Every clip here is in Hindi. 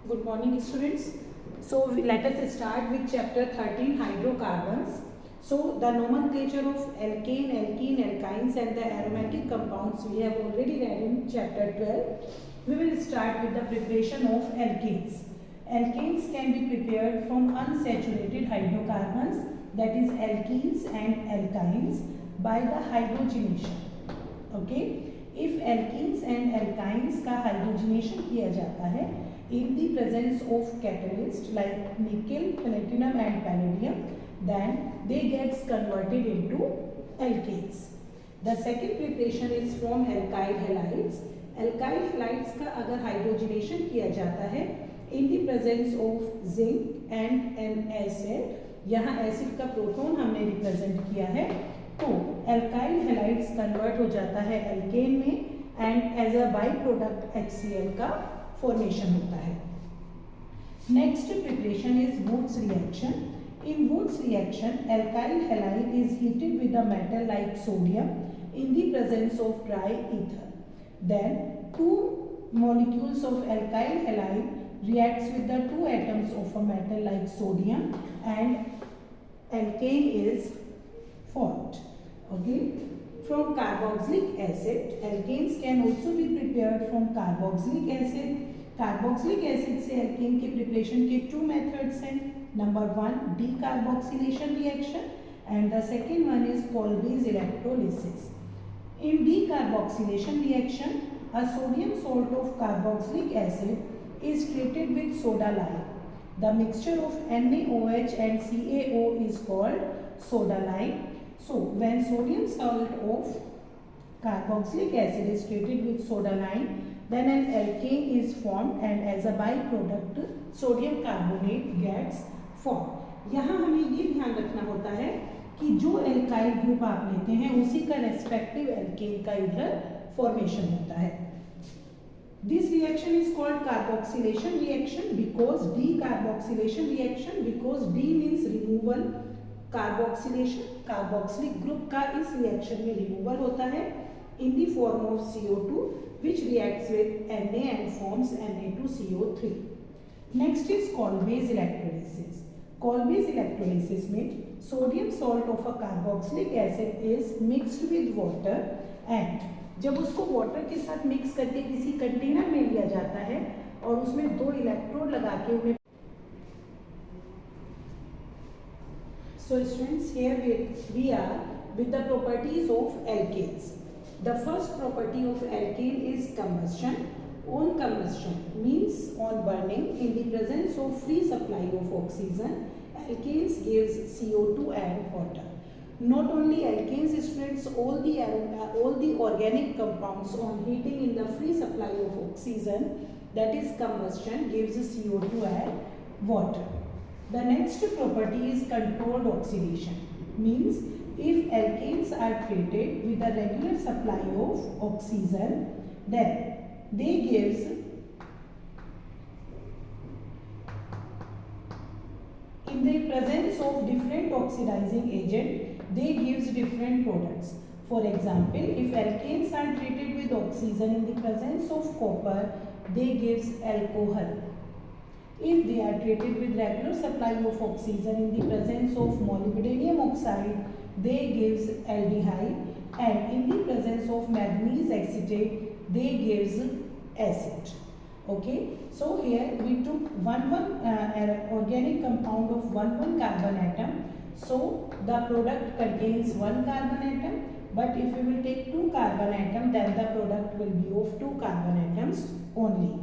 Good morning, students. So let us start with chapter 13, hydrocarbons. So the nomenclature of alkane, alkene, alkynes and the aromatic compounds we have already read in chapter 12. We will start with the preparation of alkanes. Alkanes can be prepared from unsaturated hydrocarbons, that is alkenes and alkynes, by the hydrogenation. Okay. If alkenes and alkynes का hydrogenation किया जाता है in the presence of catalyst like nickel, platinum and palladium, then they gets converted into alkanes. The second preparation is from alkyl halides. Alkyl halides का अगर hydrogenation किया जाता है in the presence of zinc and an acid, यहाँ acid का प्रोटॉन हमने रिप्रेजेंट किया है, तो alkyl halides कन्वर्ट हो जाता है alkane में and as a by product HCl का फॉर्मेशन होता है. Next preparation is Wurtz reaction. In Wurtz reaction alkyl halide is heated with a metal like sodium in the presence of dry ether. Then two molecules of alkyl halide reacts with the two atoms of a metal like sodium and alkane is formed. Okay. From carboxylic acid, alkanes can also be prepared from carboxylic acid. Carboxylic acid से alkane के preparation के two methods हैं. Number one, decarboxylation reaction, and the second one is Kolbe's electrolysis. In decarboxylation reaction, a sodium salt of carboxylic acid is treated with soda lime. The mixture of NaOH and CaO is called soda lime. So, when sodium salt of carboxylic acid is treated with soda lime, then an alkane is formed and as a byproduct sodium carbonate gets formed. यहाँ हमें ये ध्यान रखना होता है कि जो एल्काइल ग्रुप आप लेते हैं उसी का रेस्पेक्टिव एल्केन का इधर फॉर्मेशन होता है. This reaction is called carboxylation reaction because decarboxylation reaction, because D means removal, carboxylation, carboxylic group का इस रिएक्शन में रिमूवल होता है in the form of CO2 which reacts with Na and forms Na2CO3. Next is Kolbe's electrolysis. Kolbe's electrolysis में sodium salt of a carboxylic acid is mixed with water and जब उसको वाटर के साथ मिक्स करके किसी कंटेनर में लिया जाता है और उसमें दो इलेक्ट्रोड लगा के उन्हें. So students, here we are with the properties of alkanes. The first property of alkane is combustion. On combustion means on burning in the presence of free supply of oxygen, alkanes gives CO2 and water. Not only alkanes students, all the organic compounds on heating in the free supply of oxygen, that is combustion, gives CO2 and water. The next property is controlled oxidation. Means if alkanes are treated with a regular supply of oxygen, then they gives in the presence of different oxidizing agent, they gives different products. For example, if alkanes are treated with oxygen in the presence of copper, they gives alcohol. If they are treated with regular supply of oxygen in the presence of molybdenum oxide, they gives aldehyde, and in the presence of manganese acetate, they gives acid. Okay, so here we took one organic compound of one carbon atom. So the product contains one carbon atom, but if we will take two carbon atom, then the product will be of two carbon atoms only.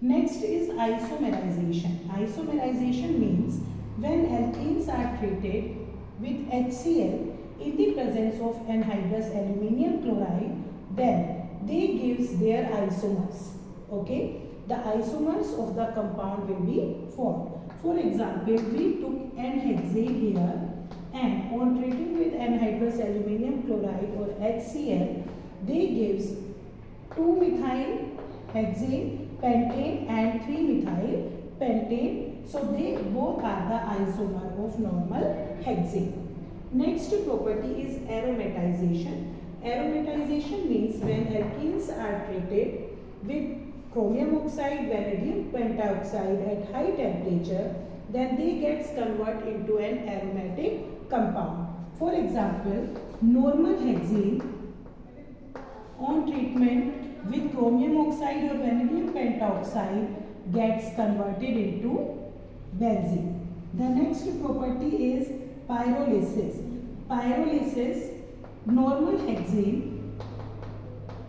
Next is isomerization. Isomerization means when alkenes are treated with HCl in the presence of anhydrous aluminium chloride, then they gives their isomers. Okay, the isomers of the compound will be formed. For example, we took N-hexane here and on treating with anhydrous aluminium chloride or HCl, they gives 2-methyl hexane pentane and 3-methyl pentane. So they both are the isomer of normal hexane. Next property is aromatization. Aromatization means when alkenes are treated with chromium oxide, vanadium pentoxide at high temperature, then they gets converted into an aromatic compound. For example, normal hexane on treatment with chromium oxide or vanadium pentoxide gets converted into benzene. The next property is pyrolysis. Pyrolysis, normal hexane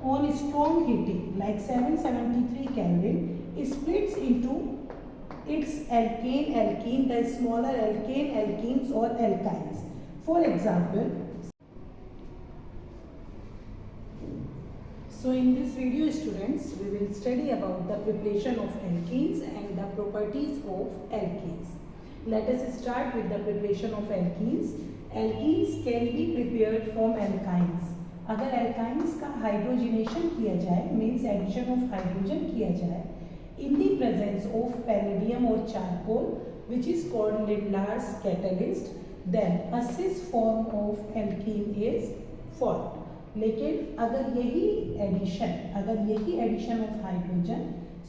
on strong heating like 773 Kelvin splits into its alkane, alkene, the smaller alkane, alkenes or alkynes. For example, so in this video students, we will study about the preparation of alkenes and the properties of alkenes. Let us start with the preparation of alkenes. Alkenes can be prepared from alkynes. अगर alkynes का हाइड्रोजनेशन किया जाए, मीन्स एडिशन ऑफ हाइड्रोजन किया जाए, in the presence of palladium or charcoal, which is called Lindlar's catalyst, then a cis form of alkene is formed. लेकिन अगर यही एडिशन ऑफ हाइड्रोजन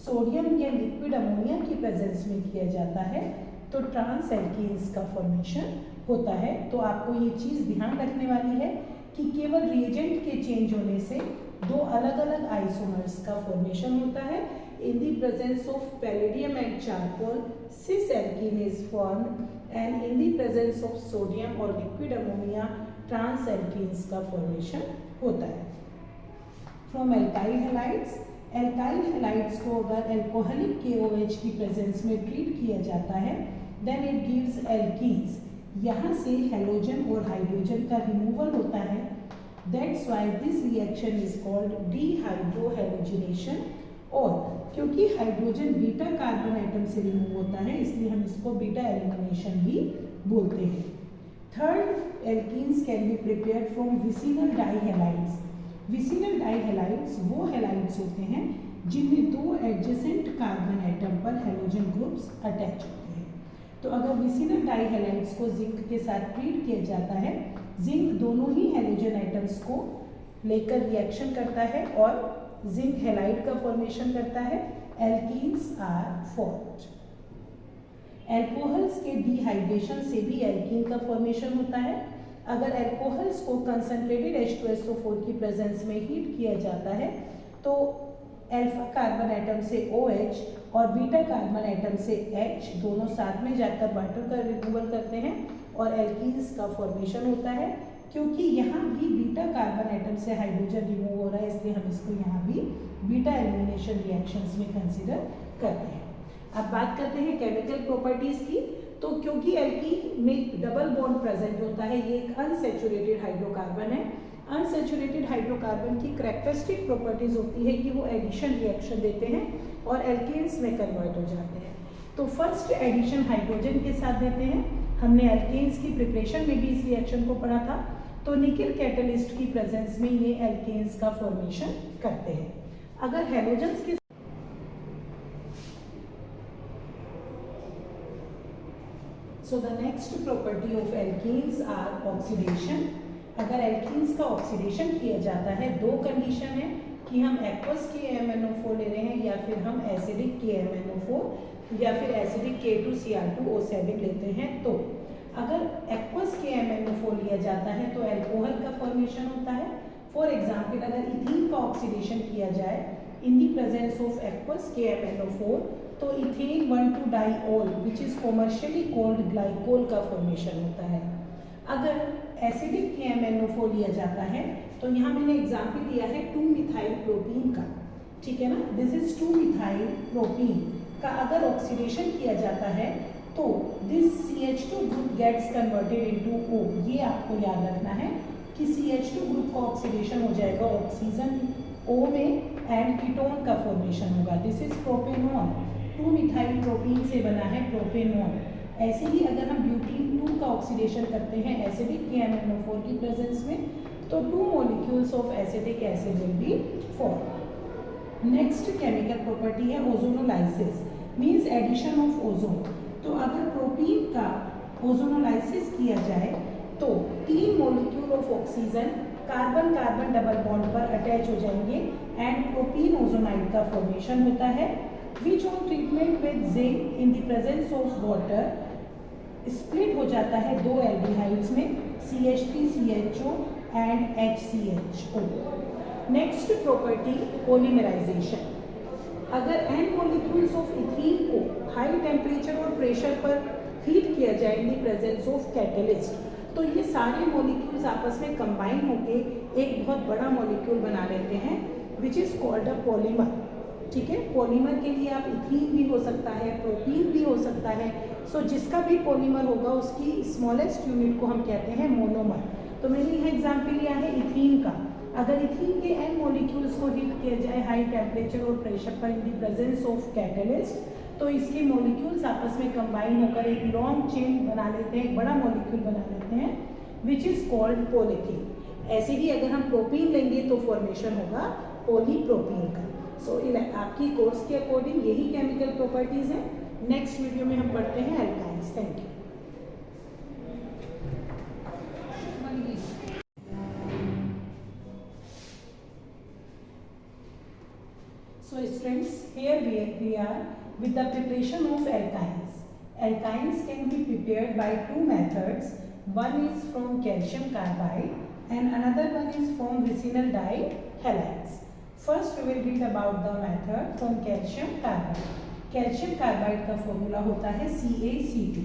सोडियम या लिक्विड अमोनिया की प्रेजेंस में किया जाता है तो ट्रांस एल्कीन्स का फॉर्मेशन होता है. तो आपको ये चीज़ ध्यान रखने वाली है कि केवल रिएजेंट के चेंज होने से दो अलग अलग आइसोमर्स का फॉर्मेशन होता है. In the presence of palladium and charcoal cis alkene is formed and in the presence of sodium और लिक्विड अमोनिया ट्रांस एल्कीन्स का फॉर्मेशन होता है. From alkyl halides, alkyl halides को अगर एल्कोहलिक KOH की प्रेजेंस में ट्रीट किया जाता है देन इट गिव्स एल्कीन्स. यहाँ से हेलोजन और हाइड्रोजन का रिमूवल होता है. That's why this reaction is called dehydrohalogenation. और क्योंकि हाइड्रोजन बीटा कार्बन एटम से रिमूव होता है इसलिए हम इसको बीटा एलिमिनेशन भी बोलते हैं. Third, alkenes can be prepared from vicinal dihalides. Vicinal dihalides वो हैलाइड्स होते हैं जिनमें दो एडजेसेंट कार्बन एटम पर हेलोजन ग्रुप्स अटैच होते हैं. तो अगर विसिनल डाइहैलाइड्स को जिंक के साथ ट्रीट किया जाता है, जिंक दोनों ही हेलोजन एटम्स को लेकर रिएक्शन करता है और जिंक हैलाइड का फॉर्मेशन करता है. Alkenes are formed. एल्कोहल्स के डिहाइड्रेशन से भी एल्कीन का फॉर्मेशन होता है. अगर एल्कोहल्स को कंसंट्रेटेड H2SO4 की प्रेजेंस में हीट किया जाता है तो अल्फा कार्बन एटम से OH और बीटा कार्बन एटम से H दोनों साथ में जाकर वाटर का रिमूवल करते हैं और एल्कीन्स का फॉर्मेशन होता है. क्योंकि यहाँ भी बीटा कार्बन एटम से हाइड्रोजन रिमूव हो रहा है इसलिए हम इसको यहाँ भी बीटा एलिमिनेशन रिएक्शंस में कंसिडर करते हैं. अब बात करते हैं केमिकल प्रॉपर्टीज की. तो क्योंकि एल्कीन में डबल बॉन्ड प्रेजेंट होता है, ये एक अनसैचुरेटेड हाइड्रोकार्बन है. अनसैचुरेटेड हाइड्रोकार्बन की कैरेक्टरिस्टिक प्रॉपर्टीज होती है कि वो एडिशन रिएक्शन देते हैं और एल्केन्स में कन्वर्ट हो जाते हैं. तो फर्स्ट एडिशन हाइड्रोजन के साथ देते हैं. हमने एल्केन्स की प्रिपरेशन में भी इस रिएक्शन को पढ़ा था. तो निकेल कैटलिस्ट की प्रेजेंस में ये एल्केन्स का फॉर्मेशन करते हैं. अगर हैलोजन्स के So the next property of alkenes are oxidation. अगर एल्कीन्स का ऑक्सीडेशन किया जाता है, दो कंडीशन है कि हम एक्वस KMnO4 ले रहे हैं या फिर हम एसिडिक KMnO4 या फिर एसिडिक K2Cr2O7 लेते हैं. तो अगर एक्वस KMnO4 लिया जाता है तो अल्कोहल का फॉर्मेशन होता है. फॉर एग्जाम्पल, अगर इथीन का ऑक्सीडेशन किया जाए in the presence of aqueous KMnO4 तो ethane one two diol which is commercially called glycol का फॉर्मेशन होता है. अगर एसिडिक KMnO4 लिया जाता है तो यहाँ मैंने एग्जाम्पल दिया है 2-मिथाइल प्रोपीन का. ठीक है ना, दिस इज 2-मिथाइल प्रोपीन का अगर ऑक्सीडेशन किया जाता है तो this CH2 group gets converted into O. ये आपको याद रखना है कि CH2 ग्रुप का ऑक्सीडेशन हो जाएगा ऑक्सीजन O में एंड कीटोन का फॉर्मेशन होगा. This is propanone. Two methyl propene से बना है प्रोपेनॉन. ऐसे ही अगर हम ब्यूटीन 2 का ऑक्सीडेशन करते हैं एसिडिक KMnO4 की प्रेजेंस में तो 2 molecules of acidic acid will be form. Next chemical property है ozonolysis, means addition of ozone. तो अगर प्रोपीन का ओजोनोलाइसिस किया जाए तो 3 molecule of oxygen carbon carbon double bond पर अटैच हो जाएंगे एंड प्रोपीन ओजोनाइड का फॉर्मेशन होता है, which on treatment with zinc in the presence of water split हो जाता है दो एल्डिहाइड्स में, CH3CHO and HCHO। Next property polymerisation. अगर n मॉलिक्यूल्स ऑफ इथीन को हाई टेम्परेचर और प्रेशर पर हीट किया जाए in the presence of catalyst, तो ये सारे मॉलिक्यूल्स आपस में कंबाइन होके एक बहुत बड़ा मॉलिक्यूल बना लेते हैं, which is called a polymer. ठीक है, पॉलीमर के लिए आप इथीन भी हो सकता है, प्रोपीन भी हो सकता है। सो जिसका भी पॉलीमर होगा उसकी स्मॉलेस्ट यूनिट को हम कहते हैं मोनोमर। तो मैंने यह एग्जाम्पल लिया है इथीन का। अगर इथीन के n मॉलिक्यूल्स को हीट किया जाए हाई टेम्परेचर और प्रेशर पर इन द प्रेजेंस ऑफ कैटलिस्ट, तो इसके मॉलिक्यूल्स आपस में कंबाइन होकर एक लॉन्ग चेन बना लेते हैं, एक बड़ा मॉलिक्यूल बना लेते हैं, विच इज कॉल्ड पॉलीथीन। ऐसे ही अगर हम प्रोपीन लेंगे तो फॉर्मेशन होगा पॉलीप्रोपीन का। सो आपकी कोर्स के अकॉर्डिंग यही केमिकल प्रॉपर्टीज हैं। नेक्स्ट वीडियो में हम पढ़ते हैं alkynes. Thank you. So students, here we are with the preparation of alkynes. Alkynes can be prepared by two methods. One is from calcium carbide and another one is from vicinal dihalides. First we will read about the method from calcium carbide. Calcium carbide का formula होता है CaC2.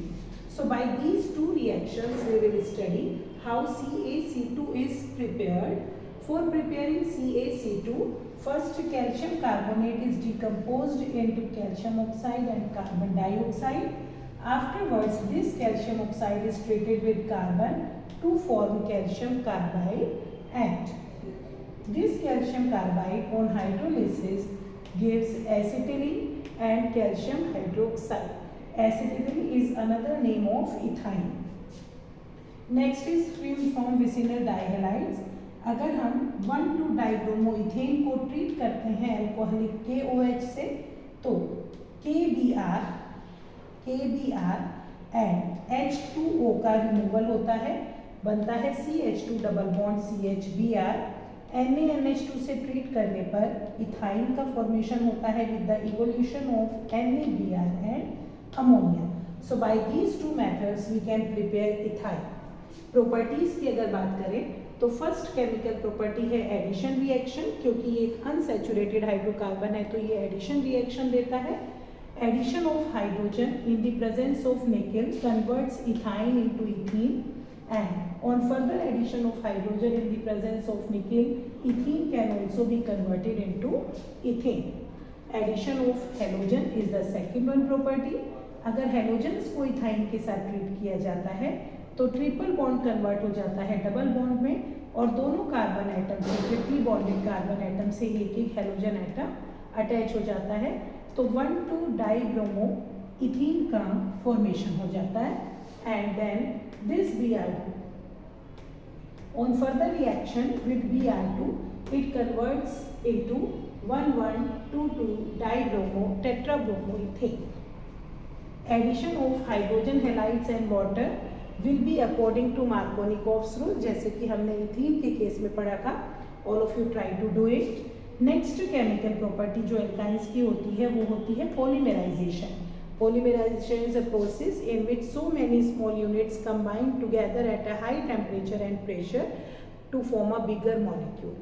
So by these two reactions we will study how CaC2 is prepared. For preparing CaC2, first calcium carbonate is decomposed into calcium oxide and carbon dioxide. Afterwards, this calcium oxide is treated with carbon to form calcium carbide, and this calcium carbide on hydrolysis gives acetylene and calcium hydroxide. Acetylene is another name of ethine. Next is from vicinal dihalides. अगर हम 1,2-डाइब्रोमोइथेन को ट्रीट करते हैं अल्कोहलिक KOH से, तो KBr एंड H2O का रिमूवल होता है, बनता है CH2 double bond CHBr। NaNH2 से ट्रीट करने पर इथाइन का फॉर्मेशन होता है with the evolution of NaBr and ammonia. So by these two methods we can prepare ethyne. Properties की अगर बात करें तो फर्स्ट केमिकल प्रॉपर्टी है एडिशन रिएक्शन, क्योंकि ये एक अनसैचुरेटेड हाइड्रोकार्बन है तो ये एडिशन रिएक्शन देता है। Addition of hydrogen in the presence of nickel converts ethyne into ethene, and on further addition of hydrogen in the presence of nickel ethene can also be converted into ethane. Addition of halogen is the second one property. अगर हेलोजन्स को इथाइन के साथ ट्रीट किया जाता है तो ट्रिपल बॉन्ड कन्वर्ट हो जाता है डबल बॉन्ड में, और दोनों कार्बन एटम से, ट्रिपली बॉन्डेड कार्बन एटम से एक एक हेलोजन एटम अटैच हो जाता है, तो 1,2-डाइब्रोमो इथीन का फॉर्मेशन हो जाता है। And then this Br2 on further reaction with Br2 it converts into 1,1,2,2 tetrabromo ethane. Addition of hydrogen halides and water will be according to Markovnikov's rule, जैसे कि हमने इथीन के केस में पढ़ा था। All of you try to do it. Next chemical property जो एल्काइंस की होती है वो होती है polymerization. Polymerization is a process in which so many small units combine together at a high temperature and pressure to form a bigger molecule.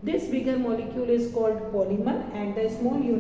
This bigger molecule is called polymer, and the small unit